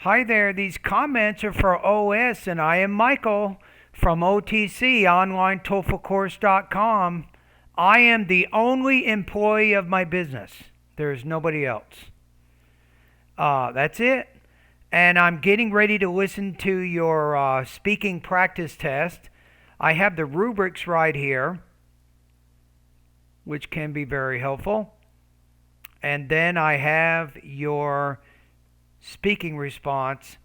Hi there, these comments are for OS, and I am Michael from OTC, OnlineTOEFLCourse.com. I am the only employee of my business. There's nobody else. That's it. And I'm getting ready to listen to your speaking practice test. I have the rubrics right here, which can be very helpful. And then I have your speaking response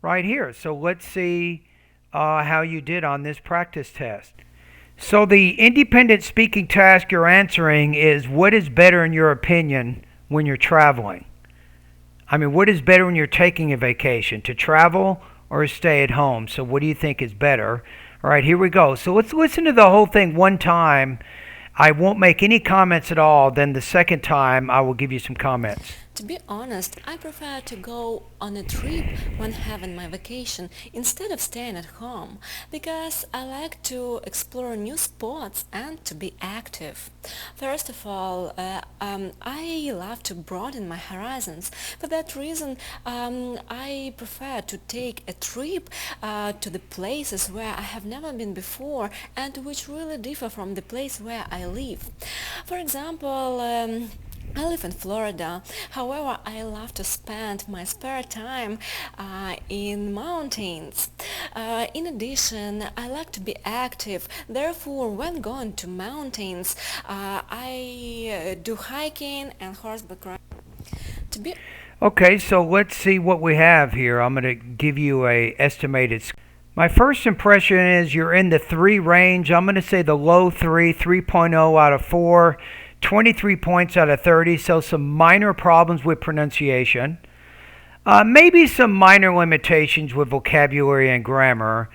right here. So let's see how you did on this practice test. So the independent speaking task you're answering is, what is better in your opinion when you're traveling? I mean, what is better when you're taking a vacation, to travel or stay at home? So what do you think is better? All right, here we go. So let's listen to the whole thing one time. I won't make any comments at all. Then the second time, I will give you some comments. To be honest, I prefer to go on a trip when having my vacation instead of staying at home, because I like to explore new spots and to be active. First of all, I love to broaden my horizons. For that reason, I prefer to take a trip to the places where I have never been before and which really differ from the place where I live. For example, I live in Florida. However, I love to spend my spare time in mountains. In addition, I like to be active. Therefore, when going to mountains, I do hiking and horseback riding. To be Okay, so let's see what we have here. I'm going to give you a estimated. My first impression is you're in the 3 range. I'm going to say the low 3, 3.0 out of 4. 23 points out of 30, so some minor problems with pronunciation. Maybe some minor limitations with vocabulary and grammar.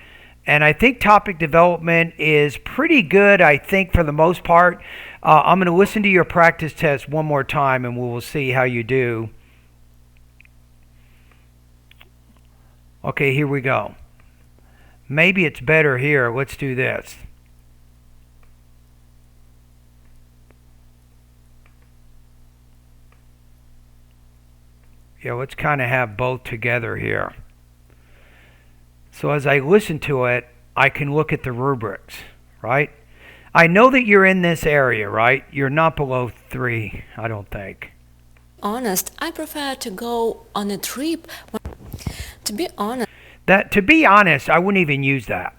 And I think topic development is pretty good, I think, for the most part. I'm going to listen to your practice test one more time, and we will see how you do. Okay, here we go. Maybe it's better here. Let's do this. Yeah, let's kind of have both together here. So as I listen to it, I can look at the rubrics, right? I know that you're in this area, right? You're not below 3, I don't think. honest, I prefer to go on a trip. To be honest. To be honest, I wouldn't even use that.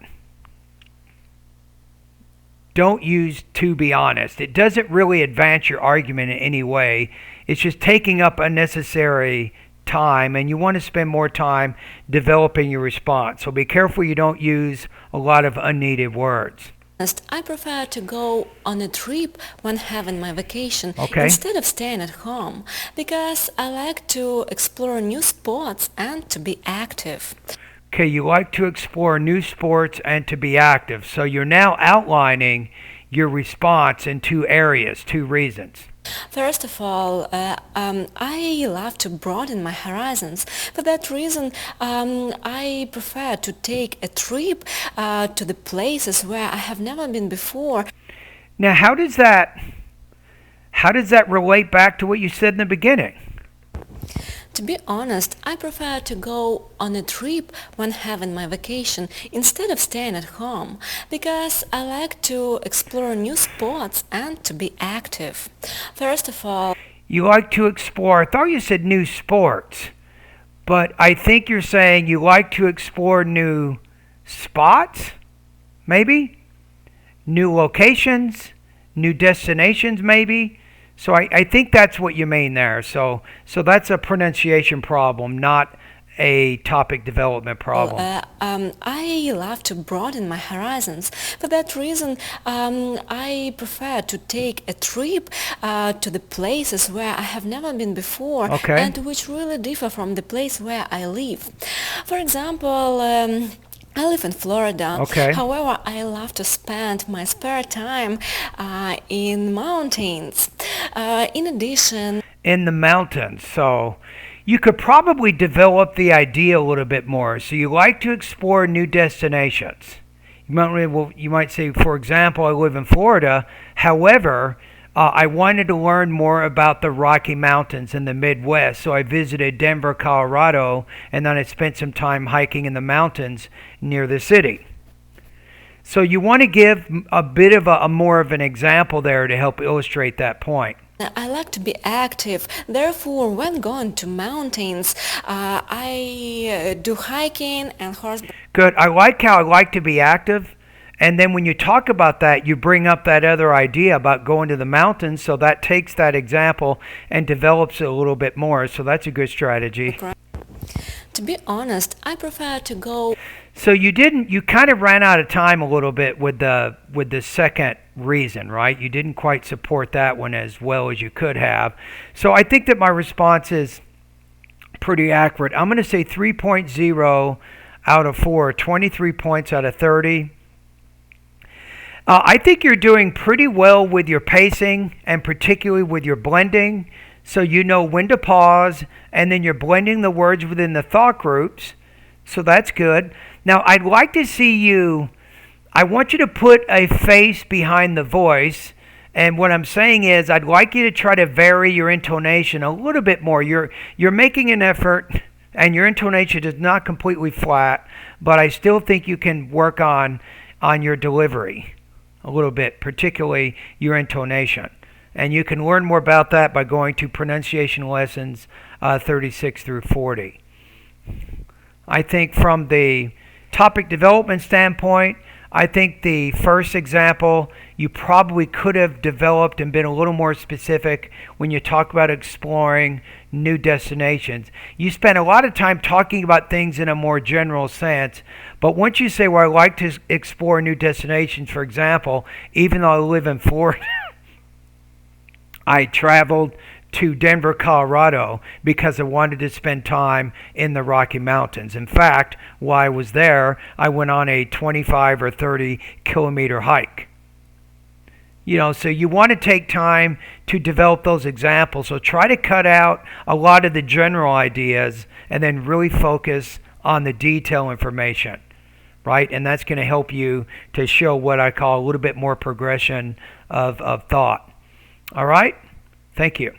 Don't use to be honest. It doesn't really advance your argument in any way. It's just taking up unnecessary time, and you want to spend more time developing your response. So be careful you don't use a lot of unneeded words. I prefer to go on a trip when having my vacation Okay. instead of staying at home, because I like to explore new spots and to be active. Okay, you like to explore new sports and to be active. So you're now outlining your response in 2 areas, 2 reasons. First of all, I love to broaden my horizons. For that reason, I prefer to take a trip to the places where I have never been before. Now, how does that relate back to what you said in the beginning? To be honest, I prefer to go on a trip when having my vacation instead of staying at home, because I like to explore new spots and to be active. First of all, You like to explore. I thought you said new sports, but I think you're saying you like to explore new spots, maybe? New locations, new destinations, maybe? So I think that's what you mean there. So that's a pronunciation problem, not a topic development problem. I love to broaden my horizons. For that reason, I prefer to take a trip to the places where I have never been before Okay. and which really differ from the place where I live. For example, I live in Florida. Okay. However, I love to spend my spare time in mountains. In addition, In the mountains. So you could probably develop the idea a little bit more. So you like to explore new destinations. You might say, for example, I live in Florida. However, I wanted to learn more about the Rocky Mountains in the Midwest, so I visited Denver, Colorado, and then I spent some time hiking in the mountains near the city. So you want to give a bit of a more of an example there to help illustrate that point. I like to be active. Therefore, when going to mountains, I do hiking and horseback. Good. I like how I like to be active. And then when you talk about that, you bring up that other idea about going to the mountains. So that takes that example and develops it a little bit more. So that's a good strategy. To be honest, I prefer to go. So you kind of ran out of time a little bit with the second reason, right? You didn't quite support that one as well as you could have. So I think that my response is pretty accurate. I'm going to say 3.0 out of 4, 23 points out of 30. I think you're doing pretty well with your pacing and particularly with your blending. So you know when to pause, and then you're blending the words within the thought groups. So that's good. Now, I'd like to see you, I want you to put a face behind the voice. And what I'm saying is, I'd like you to try to vary your intonation a little bit more. You're making an effort, and your intonation is not completely flat, but I still think you can work on your delivery a little bit, particularly your intonation. And you can learn more about that by going to pronunciation lessons 36 through 40. I think from the topic development standpoint, I think the first example you probably could have developed and been a little more specific when you talk about exploring new destinations. You spend a lot of time talking about things in a more general sense, but once you say, well, I like to explore new destinations, for example, even though I live in Florida, I traveled to Denver, Colorado because I wanted to spend time in the Rocky Mountains. In fact, while I was there, I went on a 25 or 30 kilometer hike. So you want to take time to develop those examples. So try to cut out a lot of the general ideas and then really focus on the detail information, right? And that's going to help you to show what I call a little bit more progression of thought. All right? Thank you.